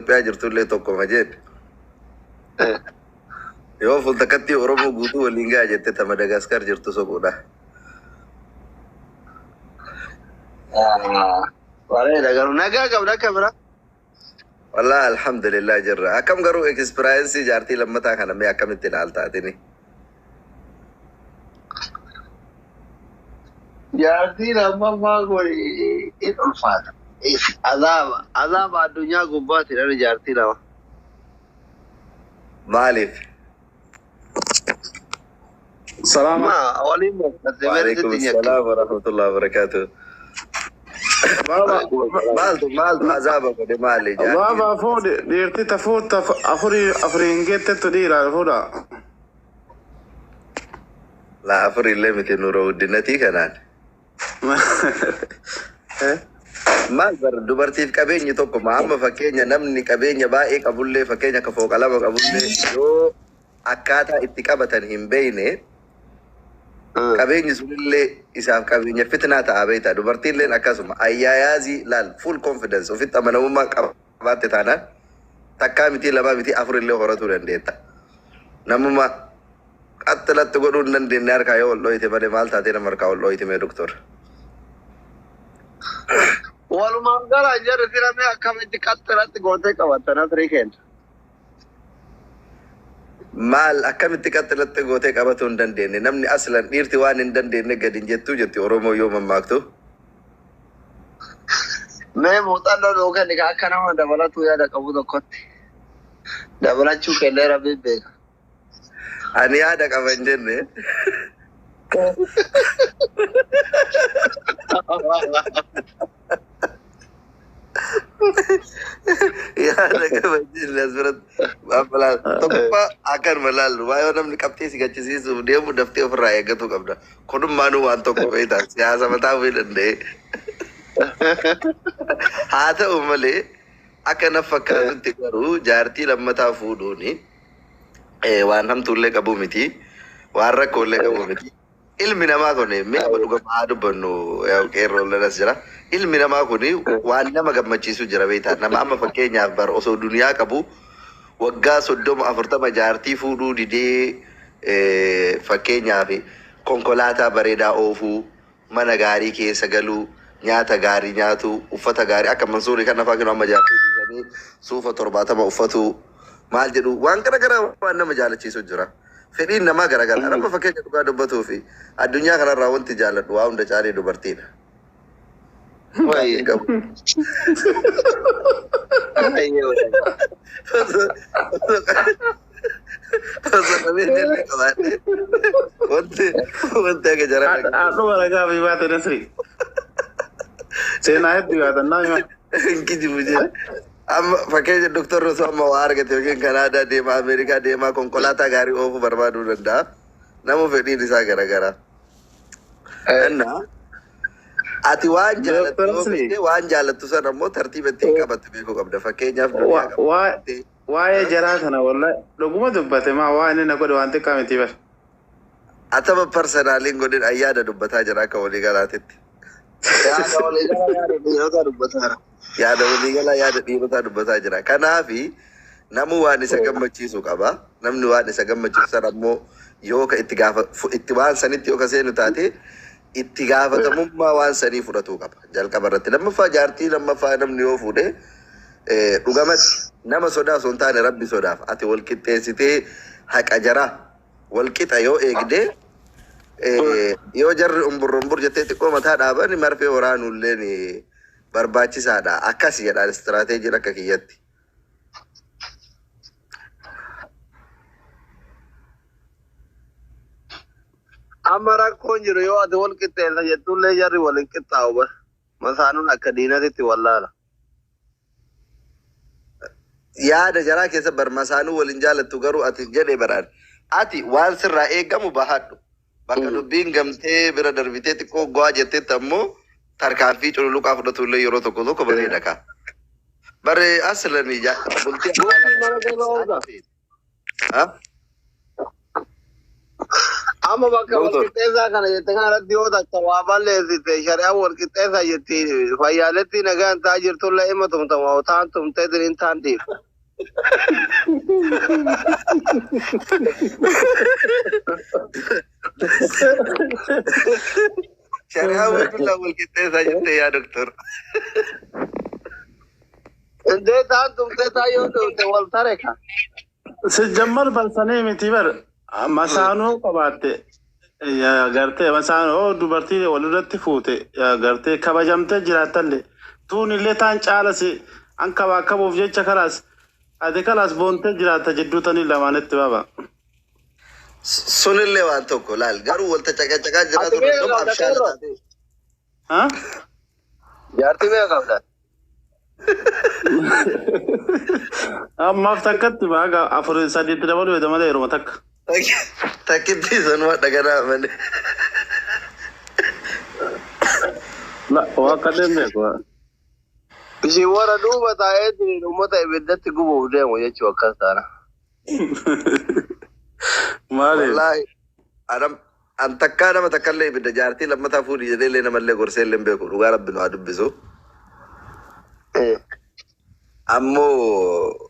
jirtu illee tokkoma jedhe. Yoo fuultakatti Oromoo guutuu waliin gahaa jette ta Madagaskar jirtu sobuudha. Bareeda garuu nagaa qabda akka bira. Wallaahi alhamdulillah jirra. Akkam garuu ekspiraayensii jaartii lammataa kana mee akkamitti ilaaltaatini? Jaartiin ammaa kun in ulfaata. Azaaba addunyaa gubbaatti dhala jaartii lama. Maaliif? Salaam. Waliin bakka Waalaikum salaam wa rahmatullahi wa barakatuh. Maaltu azaaba godhe maali jaartii? Baba fuudhe dhiirti tafuutta afuriin geettettu dhiira fuudha. La afurillee miti nuroo guddinatii kanaan. Maal bar dubartiif qabeenyi tokko amma fakkeenya namni qabeenya baay'ee qabullee fakkeenya akka fooqa lama qabullee yoo akkaataa itti qabatan hin beeyne qabeenyi sunillee isaaf qabeenya fitnaa ta'a beektaa dubartiilleen akkasuma ayyaayaazii laal full confidence ofitti amanamummaa qabaatte taanaan takkaa miti lamaa miti afurillee horatuu dandeetta. Namuma qaxxilatti godhuu hin dandeenye harkaa yoo ol dhoyite malee maal taatee nama harkaa ol dhoyite mee doktor? walumaan gara jarri filamee akkamitti qaxxilatti gootee qabattan asrii kenna. Maal akkamitti qaxxilatti gootee qabatuu hin dandeenye namni aslan dhiirti waan hin dandeenye gadi hin jettuu jetti Oromoo yoo mammaaktu. Mee muuxannoo dhoogan akka nama dabalatu yaada qabu tokkotti dabalachuu kellee rabbi beeka. Ani yaada qaba hin jenne. Yaada qaba hin jenne asirratti maal tokkoffaa akkan malaallu waayoo namni qabxii si gachisiisuuf deemu daftee ofirraa eeggatu qabda. Kunummaanuu waan tokko beektaa siyaasa mataa ofii danda'e. Haa ta'u malee akka na fakkaatutti garuu jaartii lammataa fuudhuuni waan hamtuullee qabu miti waan rakkoollee qabu miti. Ilmi namaa kun mee amma dhugamaa dubbannu qeerroollenas jira. Ilmi namaa kun waan nama gammachiisu jira beektaa nama amma fakkeenyaaf bar osoo duniyaa qabu waggaa 30-40 jaartii fuudhuu didee fakkeenyaaf konkolaataa bareedaa oofuu mana gaarii keessa galuu nyaata gaarii nyaatu uffata gaarii akka mansuurii kan nafaa kennu amma jaartii dhiisanii suufa 70 uffatu maal jedhu waan garagaraa waan nama jaalachiisu jira. Fedhiin namaa garagara. Nama fakkeenya dhugaa dubbatuu fi addunyaa kanarraa wanti jaalladhu waa hunda caalee dubartiidha. Wanti akka jara. Dhuma ragaa fi baate nasri. Seenaa hedduu yaadannaa hima. Kijibu jira. Amma fakkeenya doktor Roso amma waa argate yookiin Kanaadaa deemaa Ameerikaa deemaa konkolaataa gaarii oofuu barbaaduu danda'a. Nama fedhiin isaa garagara. Innaa ati waan jaalattu sana ammoo tartiiba ittiin qabattu beekuu qabda. Fakkeenyaaf waa'ee jaraa kana wallahi dhuguma dubbate maa waa inni na godhe waan xiqqaa miti bar. Atama parsenaaliin godhin ayyaada dubbataa jira akka waliigalaatitti. Yaada waliigalaa yaada dhiirotaa dubbataa. Yaada waliigalaa yaada dhiirotaa dubbataa jira. Kanaafi namu waan isa gammachiisu qaba. Namni waan isa gammachiisu sana ammoo yoo ka itti waan sanitti yoo ka seenu taate itti gaafatamummaa waan sanii fudhatuu qaba. Jalqaba irratti lammaffaa jaartii lammaffaa namni yoo fuudhe dhugamatti nama sodaa osoo hin taane rabbi sodaaf ati wal qixxeessitee haqa jaraa wal qixa yoo eegdee yoo jarri umburrumbur jettee xiqqoo mataa dhaaban marfee waraanulleen barbaachisaadha. Akkas jedhaan istiraateejiin akka kiyyatti. Amma rakkoon jiru yoo ati wal qixxeessa jettullee jarri waliin qixxaa'u bar. Masaanuun akka diinatitti wallaala. Yaada jaraa keessa barmasaanuu waliin jaalattu garuu ati jedhee baraan. Ati waan sirraa eegamu bahadhu. Bakka dubbiin gamtee bira darbitee xiqqoo go'aa jetteetti ammoo tarkaanfii cululuqaa fudhatullee yeroo tokko tokko bareeda ka. Bare aslanii bultii Amma bakka wal Doktor. qixxeessaa kana jettee kana irratti yoo takka waa balleessite shari'aan wal qixxeessaa jetti fayyaaletti nagaan taa jirtullee hima tumtama taan tumtee diriin taan dhiif. Syariah walillah wal qixxeessaa jettee yaa doktor. Indee taan tumtee taa yoo tumte wal tare ka. Sijjammar balsanii miti bar masaanoo qabaatte gartee masaanoo dubartii walirratti fuute gartee kabajamtee jiraatallee tuun illee taan caalasi an kabaa kabuuf jecha kalaas ati kalaas boontee jiraata jidduutanii lamaanitti baba. Sunillee waan tokko laal garuu walta caqacaqaa jiraatu dhum abshaala taate. Ha? Jaartii mee qabda? Ammaaf takkatti baaga afurii sadiitti dabaluu edda malee yeruma takka. Takkitti sanuma dhaganaa malee. Waa kanneen beeku. Isin warra duuba taa'ee jirin uummata ibiddatti gubuuf deemu jechuu akkas taana. Maali? Wallaahi an takkaa nama takkallee ibidda jaartii lammataa fuudhi jedheellee namallee gorsee illee hin beeku dhugaa rabbi nu haa dubbisu. Ammoo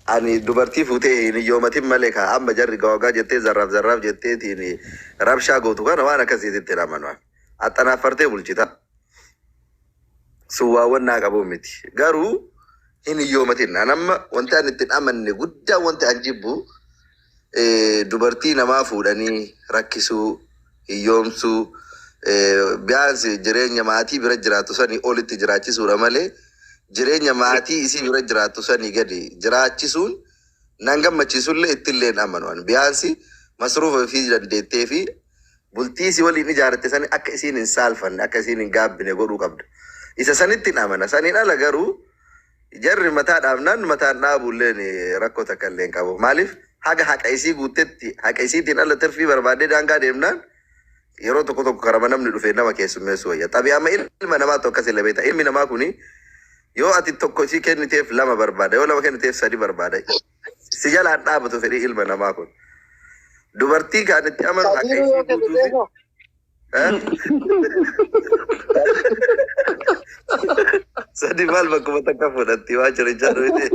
ani dubartii fuutee hin iyyoomatin malee ka amma jarri gawagaa jettee zarraaf jetteetiin rabshaa gootu kana waan akkasiititti namanu. Axxanaaffartee bulchita. Suwaawwan naa qabu miti. Garuu hin iyyoomatin. An amma wanti an ittiin amanne guddaa wanti an jibbu dubartii namaa fuudhanii rakkisuu, hiyyoomsuu, biyaansi jireenya maatii bira jiraatu sanii olitti jiraachisuudha malee jireenya maatii isii bira jiraatu sanii gadi jiraachisuun nan gammachiisullee ittillee hin amanu. Biyaansi masruufa fi dandeettee fi bultii isii waliin ijaaratte sanii akka isiin hin saalfanne akka isiin hin gaabbine godhuu qabda. Isa sanitti hin amana. Saniin ala garuu jarri mataa dhaabnaan mataan dhaabuulleen rakkoo takka illee hin qabu. Maaliif haga haqa isii guuttetti haqa isiitiin ala tirfii barbaadee daangaa deemnaan yeroo tokko tokko karama namni dhufee nama keessummeessu wayya. Xabi'aama ilma namaa tokko akkas illee beekta. Ilmi namaa kuni yoo ati tokko isii kenniteef lama barbaada yoo lama kenniteef sadi barbaada. Si jalaan dhaabatu fedhii ilma namaa kun. Dubartii kan itti amanu haqa isii guutuufi. Sadi maal bakkuma takka fudhatti waa jirichaa dhufe.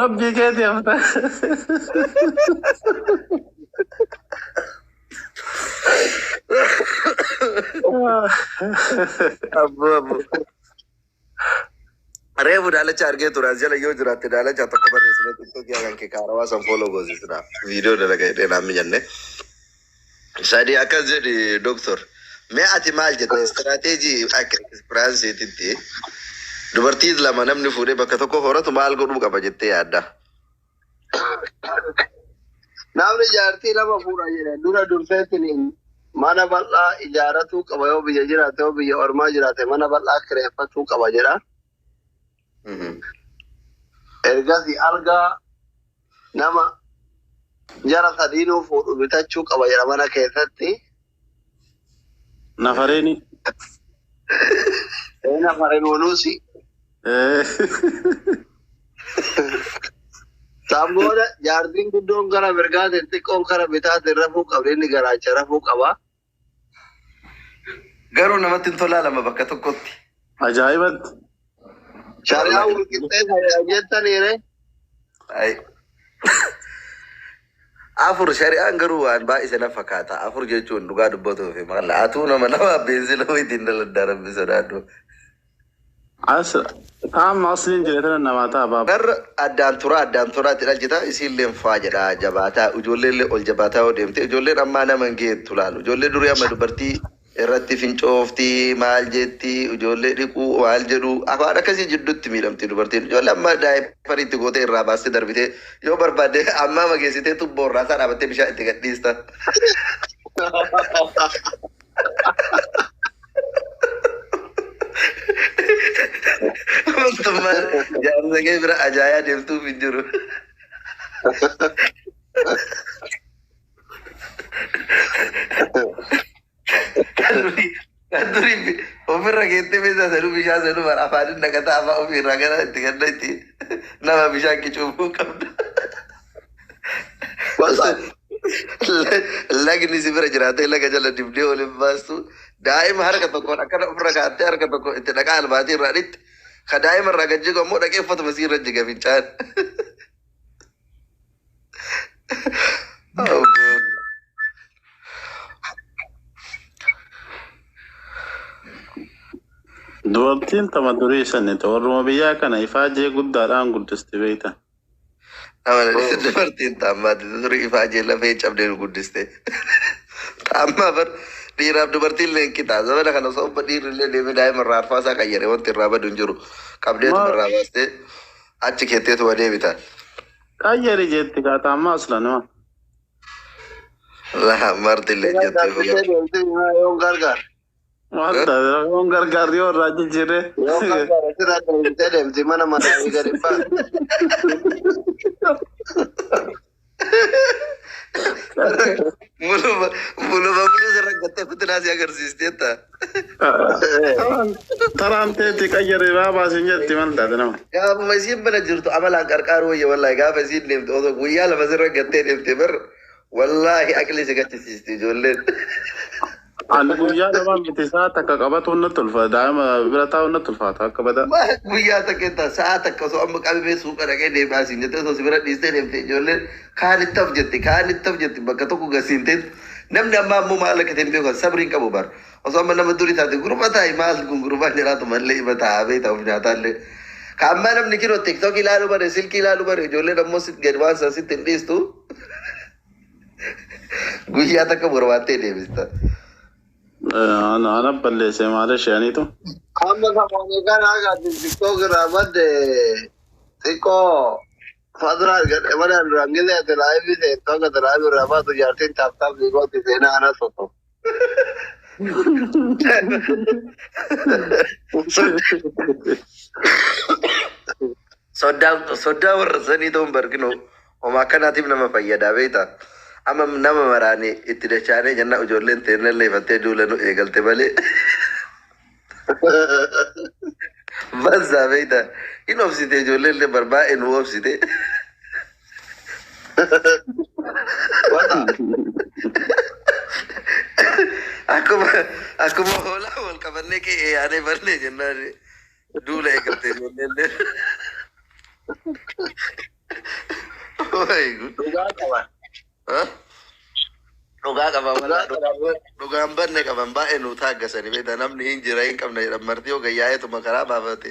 Rabbii keetii amta. Abbo. Reefu daalacha argee ture as jala yoo jiraatte daalacha tokko barreessine tiktookii hagan kee kaarawaa san fooloo goosisudha. Viidiyoo dalagaa hidhee naamni jenne. Sadi akkas jedhi doktor. Mee ati maal jette istirateejii akka ekspiraansiititti dubartii lama namni fuudhee bakka tokko horatu maal godhuu qaba jettee yaadda? Namni jaartii lama fuudha jedhe dura durseetiin mana bal'aa ijaaratuu qaba yoo biyya jiraate yoo biyya ormaa jiraate mana bal'aa kireeffatuu qaba jedha. Ergasii argaa nama jara sadiinuu fuudhu bitachuu qaba jedha mana keessatti. Nafareeni. Nafareen waluusi. Samboda jaartiin guddoon gara mirgaatiin xiqqoon gara bitaatiin rafuu qabdi inni garaacha rafuu qaba. Garuu namatti hin tolaa lama bakka tokkotti. Ajaa'ibatti. Shari'aa walqixxeessa jettaniire. Afur shari'aan garuu waan baay'ee na fakkaata. Afur jechuun dhugaa dubbatuuf maalla. Atuu nama beenzila wayitiin daladdaa rabbi sodaadhu. Qaama asliin jedhatan namaa ta'a baaba. Garra addaan turaa itti dhaljita isiillee faa jedha jabaataa ijoollee ol jabaataa yoo deemte ijoolleen ammaa nama hin geettu laalu. Ijoollee durii amma dubartii irratti fincoofti maal jetti ijoollee dhiquu maal jedhu afaan akkasii jidduutti miidhamti dubartiin. Ijoollee amma daa'imman gootee irraa baastee darbitee yoo barbaadde amma mageessitee tubboo irraa isaa dhaabattee bishaan itti gadhiista. Mootummaan jaarsa kee bira ajaa'iba deemtuuf hin jiru. Kan durii ofirra geettee beekaa saduu bishaan saduu bara afaanin naqataa afaa ofirraa gara itti gadda itti nama bishaan qicuufuu qabda. lagni si bira jiraatee laga jala dibdee waliin baastu daa'ima harka tokkoon akkana ofirra kaa'attee harka tokko itti dhaqaa albaatii irraa dhitti ka daa'ima irraa gajjigu ammoo dhaqeeffatuma sii irra jiga fincaan. Dubartiin tama durii sanitti warruma biyyaa kana ifaajee guddaadhaan guddiste beekta. Amallee dubartiin taammaatti durii ifaajee lafee cabdee guddiste. Taammaa bar dhiiraaf dubartiin leenqitaa zabana kana sobba dhiirrillee deemee daa'ima irraa arfaasaa qayyare wanti irraa badu hin jiru qabdeetu irraa baastee achi keetteetuma deebitaan. Qayyari jetti kaataammaa aslanuma. Laa martillee jettee Yoo gargaar. Wanta on gargaarri yoo irraa jijjiirre. Yoo gargaar asirraa deemtee deemti mana manaa gadi baa. Muluma sarara gattee fitinaa si agarsiisteetta. Taraan teetti qayyari baabaasin jetti mal taate nama. Gaafuma isiin bana jirtu amalaan qarqaaru wayya wallaahi gaafa isiin deemte osoo guyyaa lama sirra gattee deemte bar wallaahi aqli si gaddisiiste ijoolleen. Ani guyyaa lama miti isaa takka qabatu natti ulfaata daa'ima bira taa'u natti ulfaata akka bada. Guyyaa takka sa'a takka osoo amma qabee suuqa dhaqee deemaa siin jettee osoo si bira dhiistee deemte ijoolleen kaan ittaf jetti bakka tokko gasiinteet namni amma ammoo maal akka ta'e beekan sabriin qabu bar osoo amma nama durii taate gurba taa'i maal kun gurbaa jiraatu mallee ima taa'abee ta'uuf nyaataallee. Ka amma namni kiroo tiktok ilaalu bare silkii ilaalu bare ijoolleen ammoo gad waan san sitti hin dhiistu guyyaa takka barbaattee deebista. Ana balleesse maal isheenito. Amma kamoonni kan akka tiktok irraa madde xiqqoo faduraan gadhe mana rangilee ati laayibii ta'e tokko ati laayibii irraa baatu jaartiin taaptaaf dhiigooti seenaa ana soto. Sodaa warra sanii ta'uun barkinu homa akkanaatiif nama fayyadaa beektaa. Amma nama maraanii itti dachaanee jennaa ijoolleen teennallee ifattee duula nu eegalte malee. Bazaa beektaa hin obsite ijoolleen barbaa'e nu obsite. Akkuma hoolaa wal qabannee kee yaanee barnee jennaan duula eegalte ijoolleen. Dhugaa qaban. Dhugaa qaban dhugaan banne qaban baay'ee nu taaggasanii beektaa namni hin jira hin qabne jedhan marti yoo gayyaa'eetuma karaa baafate.